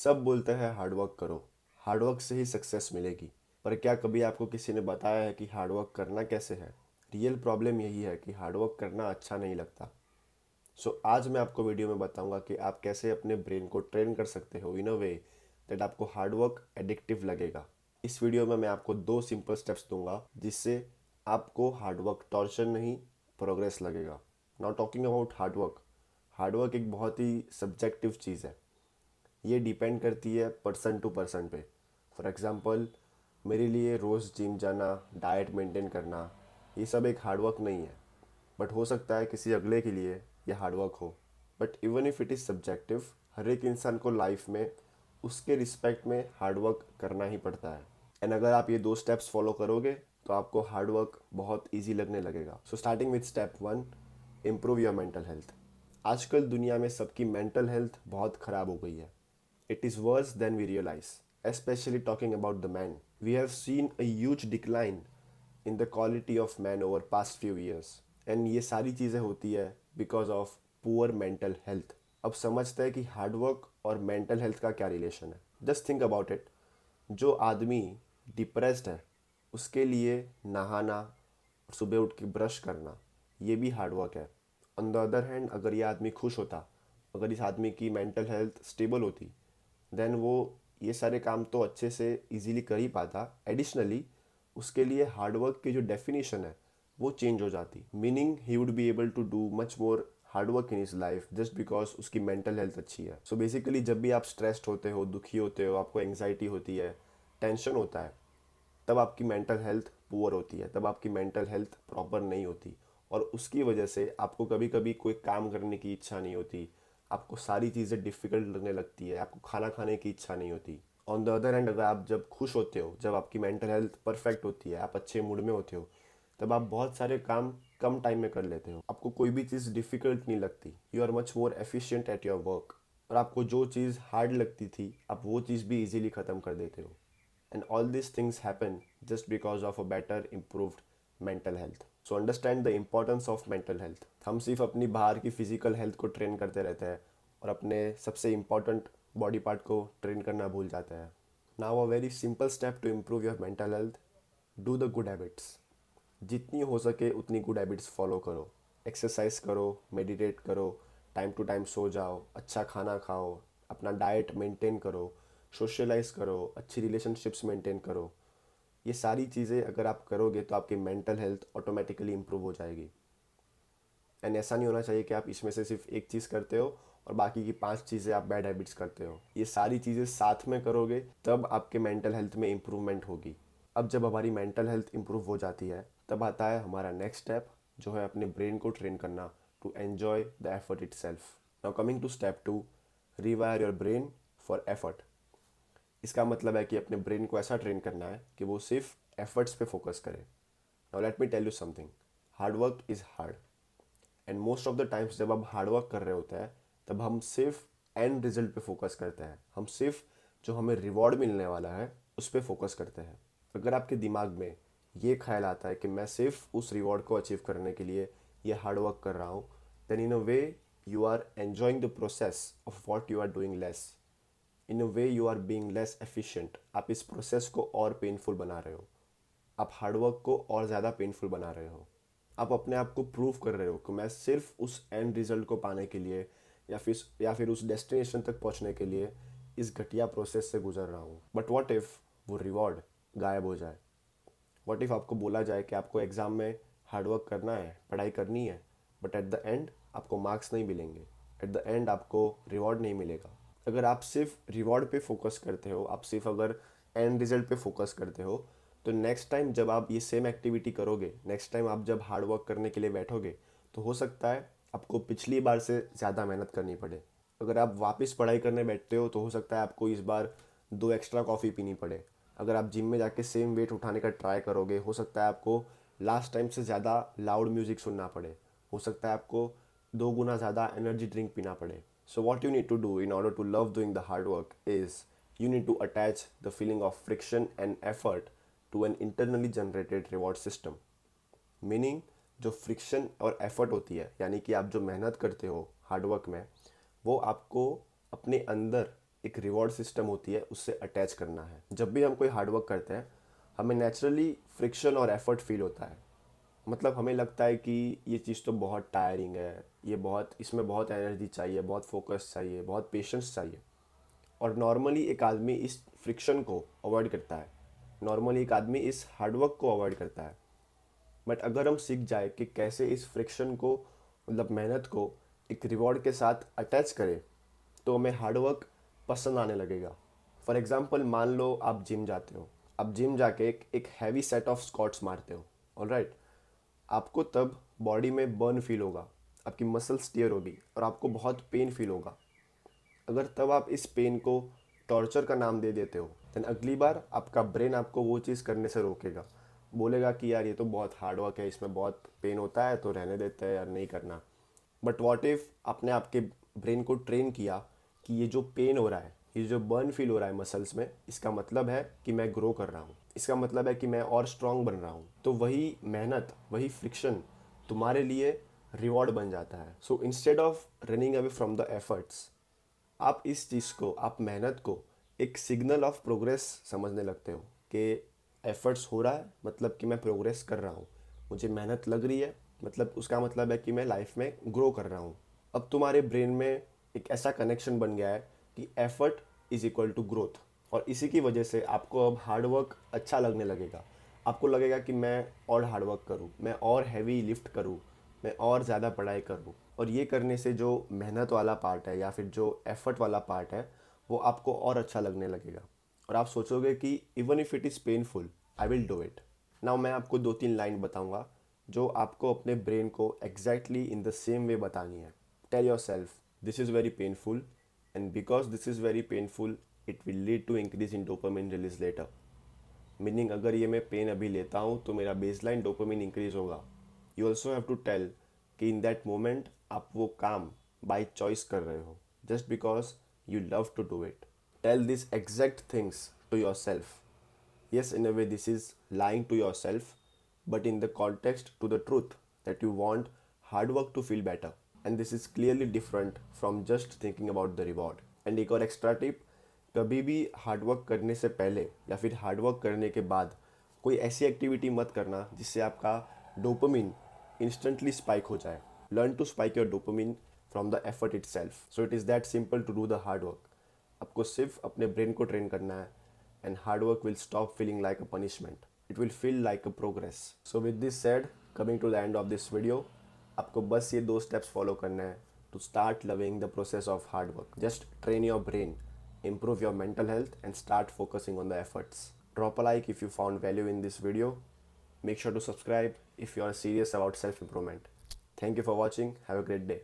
सब बोलते हैं हार्ड वर्क करो, हार्ड वर्क से ही सक्सेस मिलेगी। पर क्या कभी आपको किसी ने बताया है कि हार्ड वर्क करना कैसे है? रियल प्रॉब्लम यही है कि हार्ड वर्क करना अच्छा नहीं लगता। आज मैं आपको वीडियो में बताऊंगा कि आप कैसे अपने ब्रेन को ट्रेन कर सकते हो इन अ वे दैट आपको हार्ड वर्क एडिक्टिव लगेगा। इस वीडियो में मैं आपको 2 सिंपल स्टेप्स दूंगा जिससे आपको हार्ड वर्क टॉर्चर नहीं, प्रोग्रेस लगेगा। Now talking about hard work एक बहुत ही सब्जेक्टिव चीज़ है। ये डिपेंड करती है पर्सन टू पर्सन पे। फॉर एग्ज़ाम्पल, मेरे लिए रोज़ जिम जाना, डाइट मेंटेन करना, ये सब एक हार्ड वर्क नहीं है। बट हो सकता है किसी अगले के लिए ये हार्ड वर्क हो। But even if it is subjective, हर एक इंसान को लाइफ में उसके रिस्पेक्ट में हार्ड वर्क करना ही पड़ता है। एंड अगर आप ये 2 स्टेप्स फॉलो करोगे तो आपको हार्ड वर्क बहुत ईजी लगने लगेगा। Starting with step 1, improve your mental health. आजकल दुनिया में सबकी मेंटल हेल्थ बहुत ख़राब हो गई है। It is worse than we realize, especially talking about the men. We have seen a huge decline in the quality of men over past few years. And ये सारी चीज़ें होती है because of poor mental health. अब समझते हैं कि hard work और मेंटल हेल्थ का क्या रिलेशन है। Just think about it. जो आदमी डिप्रेस्ड है उसके लिए नहाना और सुबह उठ के ब्रश करना ये भी हार्ड वर्क है। ऑन द अदर हैंड, अगर ये आदमी खुश होता, अगर इस आदमी की मेंटल हेल्थ स्टेबल होती, देन वो ये सारे काम तो अच्छे से इजीली कर ही पाता। एडिशनली उसके लिए हार्डवर्क की जो डेफिनेशन है वो चेंज हो जाती, meaning he would be able to do much more hard work in his life just because उसकी मेंटल हेल्थ अच्छी है। बेसिकली जब भी आप स्ट्रेस्ड होते हो, दुखी होते हो, आपको एंग्जाइटी होती है, टेंशन होता है, तब आपकी मेंटल हेल्थ पुअर होती है, तब आपकी मेंटल हेल्थ प्रॉपर नहीं होती। और उसकी वजह से आपको कभी कभी कोई काम करने की इच्छा नहीं होती, आपको सारी चीज़ें डिफ़िकल्ट लगने लगती है, आपको खाना खाने की इच्छा नहीं होती। ऑन द अदर हैंड, अगर आप जब खुश होते हो, जब आपकी मेंटल हेल्थ परफेक्ट होती है, आप अच्छे मूड में होते हो, तब आप बहुत सारे काम कम टाइम में कर लेते हो, आपको कोई भी चीज़ डिफ़िकल्ट नहीं लगती। You are much more efficient at your work. और आपको जो चीज़ हार्ड लगती थी आप वो चीज़ भी इजीली ख़त्म कर देते हो। And all these things happen just because of a better improved mental health. So understand the importance of mental health. हम सिर्फ अपनी बाहर की फिजिकल हेल्थ को ट्रेन करते रहते हैं और अपने सबसे इम्पॉर्टेंट बॉडी पार्ट को ट्रेन करना भूल जाते हैं। Now a very simple step to improve your mental health, do the good habits. जितनी हो सके उतनी गुड हैबिट्स फॉलो करो। एक्सरसाइज करो, मेडिटेट करो, टाइम टू टाइम सो जाओ, अच्छा खाना खाओ, अपना डाइट मेंटेन करो, सोशलाइज करो, अच्छी रिलेशनशिप्स मेंटेन करो। ये सारी चीज़ें अगर आप करोगे तो आपकी मेंटल हेल्थ ऑटोमेटिकली इंप्रूव हो जाएगी। एंड ऐसा नहीं होना चाहिए कि आप इसमें से सिर्फ एक चीज़ करते हो और बाकी की 5 चीज़ें आप बैड हैबिट्स करते हो। ये सारी चीज़ें साथ में करोगे तब आपके मेंटल हेल्थ में इम्प्रूवमेंट होगी। अब जब हमारी मेंटल हेल्थ इंप्रूव हो जाती है तब आता है हमारा नेक्स्ट स्टेप, जो है अपने ब्रेन को ट्रेन करना to enjoy the effort itself. Now coming to step 2, rewire your brain for effort. इसका मतलब है कि अपने ब्रेन को ऐसा ट्रेन करना है कि वो सिर्फ एफर्ट्स पे फोकस करे। Now let me tell you something, hard work is hard and most of the times जब हम हार्ड वर्क कर रहे होते हैं तब हम सिर्फ एंड रिजल्ट पे फोकस करते हैं, हम सिर्फ जो हमें रिवॉर्ड मिलने वाला है उस पर फोकस करते हैं। अगर आपके दिमाग में ये ख्याल आता है कि मैं सिर्फ उस रिवॉर्ड को अचीव करने के लिए ये हार्ड वर्क कर रहा हूँ, then in a way you are enjoying the process of what you are doing less. In a way you are being less efficient. आप इस प्रोसेस को और पेनफुल बना रहे हो, आप हार्डवर्क को और ज़्यादा पेनफुल बना रहे हो। आप अपने आप को प्रूव कर रहे हो कि मैं सिर्फ उस एंड रिजल्ट को पाने के लिए या फिर उस डेस्टिनेशन तक पहुंचने के लिए इस घटिया प्रोसेस से गुजर रहा हूँ। बट व्हाट इफ़ वो रिवॉर्ड गायब हो जाए? व्हाट इफ़ आपको बोला जाए कि आपको एग्ज़ाम में हार्डवर्क करना है, पढ़ाई करनी है, बट एट द एंड आपको मार्क्स नहीं मिलेंगे, एट द एंड आपको रिवॉर्ड नहीं मिलेगा। अगर आप सिर्फ रिवॉर्ड पे फोकस करते हो, आप सिर्फ अगर एंड रिजल्ट पे फोकस करते हो, तो नेक्स्ट टाइम जब आप ये सेम एक्टिविटी करोगे, नेक्स्ट टाइम आप जब हार्ड वर्क करने के लिए बैठोगे, तो हो सकता है आपको पिछली बार से ज़्यादा मेहनत करनी पड़े। अगर आप वापस पढ़ाई करने बैठते हो तो हो सकता है आपको इस बार 2 एक्स्ट्रा कॉफ़ी पीनी पड़े। अगर आप जिम में जाके सेम वेट उठाने का ट्राई करोगे, हो सकता है आपको लास्ट टाइम से ज़्यादा लाउड म्यूज़िक सुनना पड़े, हो सकता है आपको 2 गुना ज़्यादा एनर्जी ड्रिंक पीना पड़े। So what you need to do in order to love doing the hard work is you need to attach the feeling of friction and effort to an internally generated reward system. Meaning जो friction और effort होती है, यानी कि आप जो मेहनत करते हो हार्डवर्क में, वो आपको अपने अंदर एक रिवॉर्ड सिस्टम होती है उससे अटैच करना है। जब भी हम कोई हार्डवर्क करते हैं हमें नेचुरली फ्रिक्शन और एफर्ट फील होता है। मतलब हमें लगता है कि ये चीज़ तो बहुत टायरिंग है, ये बहुत, इसमें बहुत एनर्जी चाहिए, बहुत फोकस चाहिए, बहुत पेशेंस चाहिए। और नॉर्मली एक आदमी इस फ्रिक्शन को अवॉइड करता है, नॉर्मली एक आदमी इस हार्डवर्क को अवॉइड करता है। बट अगर हम सीख जाए कि कैसे इस फ्रिक्शन को, मतलब मेहनत को एक रिवॉर्ड के साथ अटैच करें, तो हमें हार्डवर्क पसंद आने लगेगा। फॉर एग्ज़ाम्पल मान लो आप जिम जाते हो, आप जिम जाके एक हैवी सेट ऑफ स्क्वाट्स मारते हो, ऑलराइट। आपको तब बॉडी में बर्न फील होगा, आपकी मसल्स टियर होगी और आपको बहुत पेन फील होगा। अगर तब आप इस पेन को टॉर्चर का नाम दे देते हो, देन अगली बार आपका ब्रेन आपको वो चीज़ करने से रोकेगा, बोलेगा कि यार ये तो बहुत हार्ड वर्क है, इसमें बहुत पेन होता है, तो रहने देते हैं यार, नहीं करना। बट व्हाट इफ़ आपने आपके ब्रेन को ट्रेन किया कि ये जो पेन हो रहा है, ये जो बर्न फील हो रहा है मसल्स में, इसका मतलब है कि मैं ग्रो कर रहा हूँ, इसका मतलब है कि मैं और स्ट्रांग बन रहा हूँ। तो वही मेहनत, वही फ्रिक्शन तुम्हारे लिए रिवॉर्ड बन जाता है। So instead of running away from the efforts, आप इस चीज़ को, आप मेहनत को एक सिग्नल ऑफ प्रोग्रेस समझने लगते हो कि एफर्ट्स हो रहा है मतलब कि मैं प्रोग्रेस कर रहा हूँ, मुझे मेहनत लग रही है मतलब उसका मतलब है कि मैं लाइफ में ग्रो कर रहा हूँ। अब तुम्हारे ब्रेन में एक ऐसा कनेक्शन बन गया है कि effort is equal to growth, और इसी की वजह से आपको अब हार्डवर्क अच्छा लगने लगेगा। आपको लगेगा कि मैं और हार्डवर्क करूँ, मैं और हैवी लिफ्ट करूँ, मैं और ज़्यादा पढ़ाई करूँ। और ये करने से जो मेहनत वाला पार्ट है या फिर जो एफर्ट वाला पार्ट है वो आपको और अच्छा लगने लगेगा, और आप सोचोगे कि even if it is painful I will do it. Now मैं आपको 2-3 लाइन बताऊंगा जो आपको अपने ब्रेन को exactly in the same way बतानी है। Tell yourself this is very painful, and because this is very painful it will lead to increase in dopamine release later. Meaning अगर ये मैं पेन अभी लेता हूँ तो मेरा बेसलाइन डोपामिन इंक्रीज होगा। You also have to tell कि इन दैट मोमेंट आप वो काम बाई चॉइस कर रहे हो, just because you love to do it. Tell this exact things to yourself. Yes, in a way, this is lying to yourself, but in the context to the truth that you want hard work to feel better. And this is clearly different from just thinking about the reward. And एक और extra tip, कभी भी hard work करने से पहले या फिर hard work करने के बाद कोई ऐसी एक्टिविटी मत करना जिससे आपका डोपामिन इंस्टेंटली स्पाइक हो जाए। Learn to spike your dopamine from the effort itself. So it is that simple to do the hard work. आपको सिर्फ अपने ब्रेन को ट्रेन करना है, and hard work will stop feeling like a punishment. It will feel like a progress. So with this said, coming to the end of this video, आपको बस ये 2 steps follow करना है to start loving the process of hard work. Just train your brain, improve your mental health, and start focusing on the efforts. Drop a like if you found value in this video. Make sure to subscribe if you are serious about self improvement. Thank you for watching. Have a great day.